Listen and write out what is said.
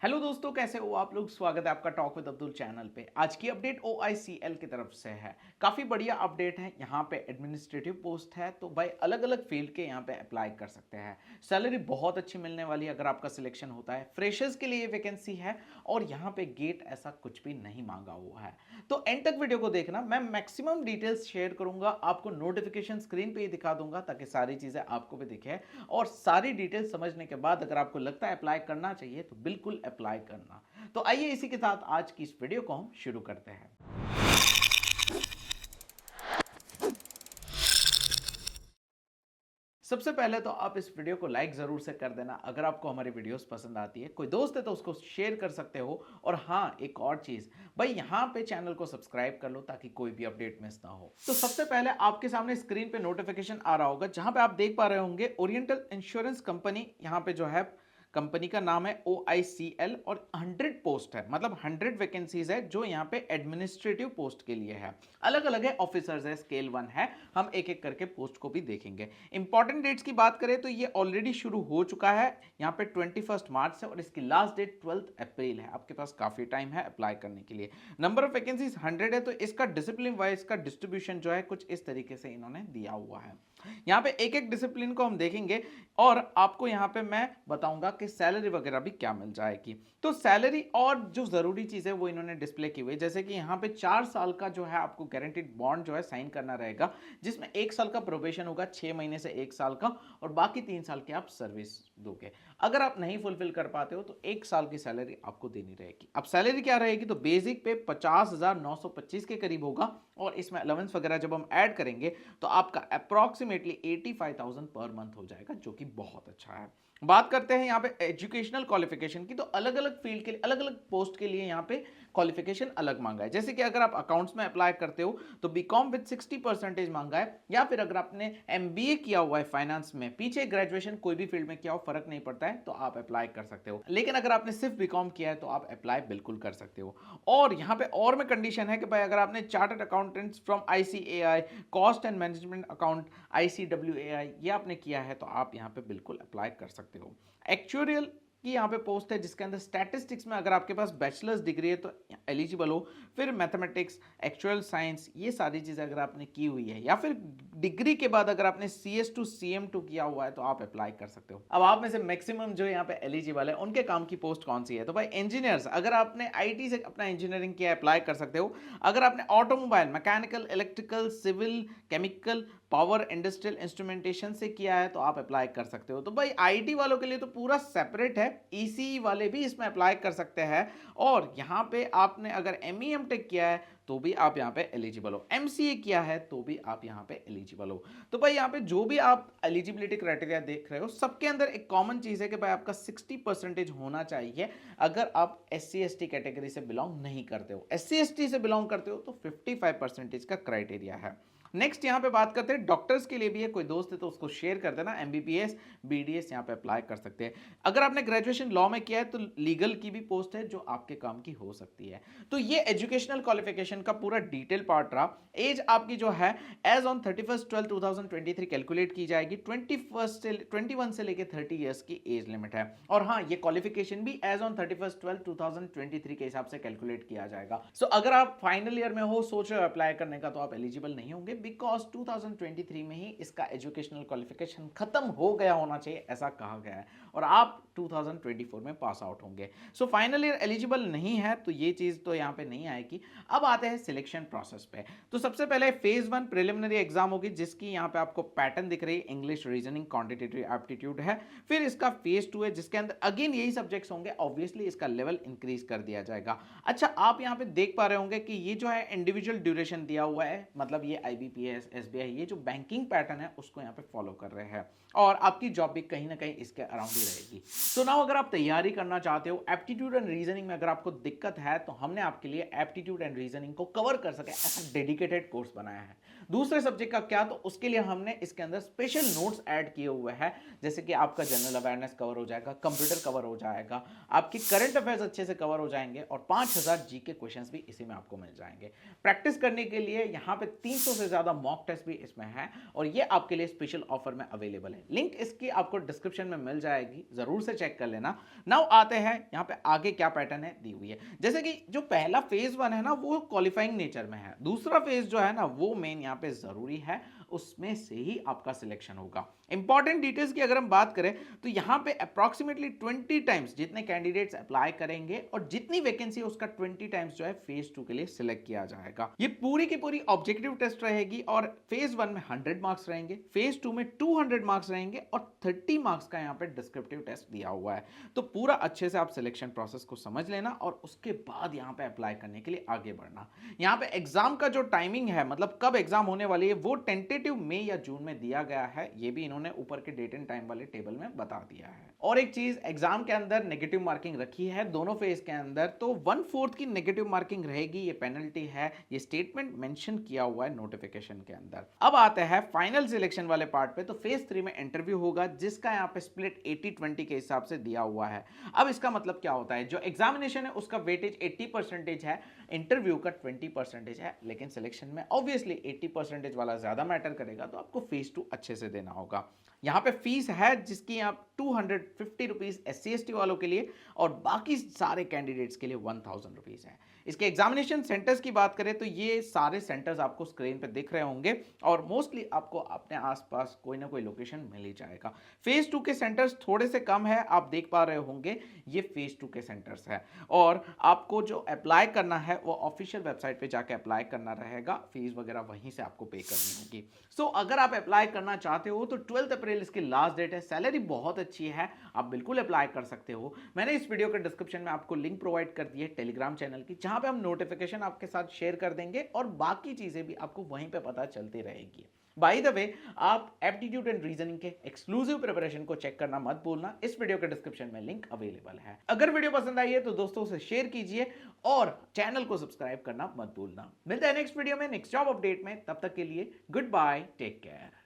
Hello दोस्तों, कैसे हो आप लोग। स्वागत है आपका टॉक विद अब्दुल चैनल पे। आज की अपडेट OICL की तरफ से है। काफ़ी बढ़िया अपडेट है। यहाँ पे एडमिनिस्ट्रेटिव पोस्ट है, तो भाई अलग अलग फील्ड के यहाँ पे अप्लाई कर सकते हैं। सैलरी बहुत अच्छी मिलने वाली है अगर आपका सिलेक्शन होता है। फ्रेशर्स के लिए वैकेंसी है और यहाँ पे गेट ऐसा कुछ भी नहीं मांगा हुआ है। तो एंड तक वीडियो को देखना, मैं मैक्सिमम डिटेल्स शेयर करूंगा, आपको नोटिफिकेशन स्क्रीन पे ही दिखा दूंगा ताकि सारी चीज़ें आपको भी दिखे। और सारी डिटेल्स समझने के बाद अगर आपको लगता है अप्लाई करना चाहिए तो बिल्कुल अप्लाई करना। तो आइए इसी के साथ आज की इस वीडियो को हम शुरू करते हैं। सबसे पहले तो आप इस वीडियो को लाइक जरूर से कर देना अगर आपको हमारी वीडियोस पसंद आती है। कोई दोस्त है तो उसको शेयर कर सकते हो। और हाँ, एक और चीज भाई, यहाँ पे चैनल को सब्सक्राइब कर लो ताकि कोई भी अपडेट मिस ना हो। तो सबसे पहले आपके सामने स्क्रीन पे नोटिफिकेशन आ रहा होगा जहां पे आप देख पा रहे होंगे ओरिएंटल इंश्योरेंस कंपनी। यहाँ पे जो है कंपनी का नाम है OICL और 100 पोस्ट है, मतलब 100 वैकेंसीज है जो यहाँ पे एडमिनिस्ट्रेटिव पोस्ट के लिए है। अलग अलग है, ऑफिसर्स है, स्केल 1 है। हम एक एक करके पोस्ट को भी देखेंगे। इंपॉर्टेंट डेट्स की बात करें तो ये ऑलरेडी शुरू हो चुका है। यहाँ पे 21 मार्च है और इसकी लास्ट डेट 12 अप्रैल है। आपके पास काफी टाइम है अप्लाई करने के लिए। नंबर ऑफ वैकेंसीज 100 है, तो इसका डिसिप्लिन वाइज का डिस्ट्रीब्यूशन जो है कुछ इस तरीके से इन्होंने दिया हुआ है। यहाँ पे एक एक डिसिप्लिन को हम देखेंगे और आपको यहाँ पे मैं बताऊंगा कि सैलरी वगैरह भी क्या मिल जाएगी। तो सैलरी और जो जरूरी चीज है वो इन्होंने डिस्प्ले की हुई है। जैसे कि यहाँ पे 4 साल का जो है आपको गारंटीड बॉन्ड जो है साइन करना रहेगा, जिसमें 1 साल का प्रोबेशन होगा, 6 महीने से 1 साल का, और बाकी 3 साल की आप सर्विस दोगे। अगर आप नहीं फुलफिल कर पाते हो तो 1 साल की सैलरी आपको देनी रहेगी। अब सैलरी क्या रहेगी, तो बेसिक पे 50,925 के करीब होगा और इसमें अलाउंस वगैरह जब हम ऐड करेंगे तो आपका अप्रॉक्सीमेटली 85,000 पर मंथ हो जाएगा, जो कि बहुत अच्छा है। बात करते हैं यहाँ पे एजुकेशनल क्वालिफिकेशन की, तो अलग अलग फील्ड के लिए, अलग अलग पोस्ट के लिए यहाँ पे क्वालिफिकेशन अलग मांगा है। जैसे कि अगर आप अकाउंट्स में अप्लाई करते हो तो बीकॉम विद 60% मांगा है, या फिर अगर आपने MBA किया हुआ है फाइनेंस में, पीछे ग्रेजुएशन कोई भी फील्ड में किया हो, फर्क नहीं पड़ता है, तो आप अप्लाई कर सकते हो। लेकिन अगर आपने सिर्फ बीकॉम किया है तो आप अप्लाई बिल्कुल कर सकते हो। और यहाँ पे और में कंडीशन है कि भाई अगर आपने chartered accountants from ICAI, cost and management account ICWAI ये आपने किया है तो आप यहाँ पे बिल्कुल अप्लाई कर सकते हो। एक्चुअरियल की यहाँ पे पोस्ट है जिसके अंदर स्टैटिस्टिक्स में अगर आपके पास बैचलर्स डिग्री है तो एलिजिबल हो। फिर मैथमेटिक्स, एक्चुअल साइंस, ये सारी चीज़ें अगर आपने की हुई है, या फिर डिग्री के बाद अगर आपने CS2 CM2 किया हुआ है तो आप अप्लाई कर सकते हो। अब आप में से मैक्सिमम जो यहाँ पे एलिजिबल है उनके काम की पोस्ट कौन सी है, तो भाई इंजीनियर्स, अगर आपने IT से अपना इंजीनियरिंग किया अप्लाई कर सकते हो। अगर आपने automobile, mechanical, electrical, civil, chemical, power, industrial instrumentation से किया है तो आप अप्लाई कर सकते हो। तो भाई IT वालों के लिए तो पूरा सेपरेट है, ECE वाले भी इसमें अप्लाई कर सकते हैं। और यहाँ पे आपने अगर ME MTech किया है तो भी आप यहाँ पे एलिजिबल हो, MCA किया है तो भी आप यहाँ पे एलिजिबल हो। तो भाई यहाँ पे जो भी आप एलिजिबिलिटी क्राइटेरिया देख रहे हो, सबके अंदर एक कॉमन चीज़ है कि भाई आपका 60% होना चाहिए। अगर आप SC ST कैटेगरी से बिलोंग नहीं करते हो, SC ST से बिलोंग करते हो तो 55% का क्राइटेरिया है। नेक्स्ट यहाँ पे बात करते हैं डॉक्टर्स के लिए भी है। कोई दोस्त है तो उसको शेयर कर देना। MBBS BDS यहाँ पे अप्लाई कर सकते हैं। अगर आपने ग्रेजुएशन लॉ में किया है तो लीगल की भी पोस्ट है जो आपके काम की हो सकती है। तो ये एजुकेशनल क्वालिफिकेशन का पूरा डिटेल पार्ट रहा। एज आपकी जो है एज ऑन 31/12/2023 कैलकुलेट की जाएगी। 21 से लेकर 30 ईयर्स की एज लिमिट है। और हाँ, ये क्वालिफिकेशन भी एज ऑन 31/12/2023 के हिसाब से कैलकुलेट किया जाएगा। सो अगर आप फाइनल ईयर में हो, सोच रहे हो अप्लाई करने का, तो आप एलिजिबल नहीं होंगे, बिकॉज 2023 में ही इसका एजुकेशनल क्वालिफिकेशन खत्म हो गया होना चाहिए, ऐसा कहा गया है। और आप 2024 में पास आउट होंगे। सो फाइनल ईयर एलिजिबल नहीं है तो ये चीज तो यहाँ पे नहीं आएगी। अब आते हैं सिलेक्शन प्रोसेस पे। तो सबसे पहले फेज 1 प्रिलिमिनरी एग्जाम होगी, जिसकी यहाँ पे आपको पैटर्न दिख रही है, इंग्लिश, रीजनिंग, क्वांटिटेटिव एप्टीट्यूड है। फिर इसका फेज 2 है जिसके अंदर अगेन यही सब्जेक्ट्स होंगे। ऑब्वियसली इसका लेवल इंक्रीज कर दिया जाएगा। अच्छा, आप यहाँ पे देख पा रहे होंगे कि ये जो है इंडिविजुअल ड्यूरेशन दिया हुआ है, मतलब ये IBPS SBI ये जो बैंकिंग पैटर्न है उसको यहाँ पे फॉलो कर रहे हैं। और आपकी जॉब भी कहीं ना कहीं इसके अराउंड ही रहेगी। तो नाउ अगर आप तैयारी करना चाहते हो एप्टीट्यूड एंड रीजनिंग में, अगर आपको दिक्कत है तो हमने आपके लिए एप्टीट्यूड एंड रीजनिंग को कवर कर सके ऐसा डेडिकेटेड कोर्स बनाया है। दूसरे सब्जेक्ट का क्या, तो उसके लिए हमने इसके अंदर स्पेशल नोट्स ऐड किए हुए हैं। जैसे कि आपका जनरल अवेयरनेस कवर हो जाएगा, कंप्यूटर कवर हो जाएगा, आपकी करंट अफेयर्स अच्छे से कवर हो जाएंगे, और 5000 GK क्वेश्चंस भी इसी में आपको मिल जाएंगे। प्रैक्टिस करने के लिए यहाँ पे 300 से ज्यादा मॉक टेस्ट भी इसमें है, और ये आपके लिए स्पेशल ऑफर में अवेलेबल है। लिंक इसकी आपको डिस्क्रिप्शन में मिल जाएगी, जरूर से चेक कर लेना। नाउ आते हैं यहाँ पे आगे क्या पैटर्न है दी हुई है। जैसे कि जो पहला फेज 1 है ना वो क्वालिफाइंग नेचर में है, दूसरा फेज जो है ना वो मेन यहाँ पे जरूरी है, उसमें से ही आपका सिलेक्शन होगा। इंपॉर्टेंट डिटेल्स की अगर हम बात करें तो यहाँ पे अप्रॉक्सीमेटली 20 टाइम्स जितने कैंडिडेट्स अप्लाई करेंगे और जितनी वैकेंसी है उसका 20 टाइम्स जो है फेज 2 के लिए सिलेक्ट किया जाएगा। ये पूरी की पूरी ऑब्जेक्टिव टेस्ट रहेगी और फेज 1 में 100 मार्क्स रहेंगे, फेज 2 में 200 मार्क्स रहेंगे और 30 मार्क्स का यहाँ पे डिस्क्रिप्टिव टेस्ट दिया हुआ है। तो पूरा अच्छे से आप सिलेक्शन प्रोसेस को समझ लेना और उसके बाद यहाँ पे अप्लाई करने के लिए आगे बढ़ना। यहाँ पे एग्जाम का जो टाइमिंग है, मतलब कब एग्जाम होने वाली है, वो टेंटेटिव मई या जून में दिया गया है। ये भी इन्होंने ऊपर के डेट एंड टाइम वाले टेबल में बता दिया है। और एक चीज, एग्जाम के अंदर नेगेटिव मार्किंग रखी है दोनों फेज के अंदर, तो 1/4 की नेगेटिव मार्किंग रहेगी, ये पेनल्टी है, ये स्टेटमेंट मेंशन किया हुआ है नोटिफिकेशन के अंदर। अब आते हैं फाइनल सिलेक्शन वाले पार्ट पे। तो फेज 3 में इंटरव्यू होगा जिसका यहाँ पे स्प्लिट 80-20 के हिसाब से दिया हुआ है। अब इसका मतलब क्या होता है, जो एग्जामिनेशन है उसका वेटेज 80% है, इंटरव्यू का 20% है, लेकिन सिलेक्शन में ऑब्वियसली 80% वाला ज्यादा मैटर करेगा, तो आपको फेज 2 अच्छे से देना होगा। यहाँ पे फीस है जिसकी आप 250 रुपीज SC/ST वालों के लिए और बाकी सारे कैंडिडेट्स के लिए 1000 रुपीज है। इसके एग्जामिनेशन सेंटर्स की बात करें तो ये सारे सेंटर्स आपको स्क्रीन पे दिख रहे होंगे और मोस्टली आपको अपने आसपास कोई ना कोई लोकेशन मिल ही जाएगा। फेज 2 के सेंटर्स थोड़े से कम है, आप देख पा रहे होंगे, ये फेज 2 के सेंटर्स है और आपको जो अप्लाई करना है वो ऑफिशियल वेबसाइट पे जाके अप्लाई करना रहेगा, फीस वगैरह वहीं से आपको पे करनी होगी। सो अगर आप अप्लाई करना चाहते हो तो 12 अप्रैल इसकी लास्ट डेट है। सैलरी बहुत अच्छी है, आप बिल्कुल अप्लाई कर सकते हो। मैंने इस वीडियो के डिस्क्रिप्शन में आपको लिंक प्रोवाइड कर दी है टेलीग्राम चैनल की, जहां पे हम नोटिफिकेशन आपके साथ शेयर कर देंगे और बाकी चीजें भी आपको वहीं पे पता चलती रहेगी। बाय द वे, आप एप्टीट्यूड एंड रीजनिंग के एक्सक्लूसिव प्रिपरेशन को चेक करना मत भूलना, इस वीडियो के डिस्क्रिप्शन में लिंक अवेलेबल है। अगर वीडियो पसंद आई है तो दोस्तों से शेयर कीजिए और चैनल को सब्सक्राइब करना मत भूलना। मिलते हैं नेक्स्ट वीडियो में नेक्स्ट जॉब अपडेट में, तब तक के लिए गुड बाय, टेक केयर।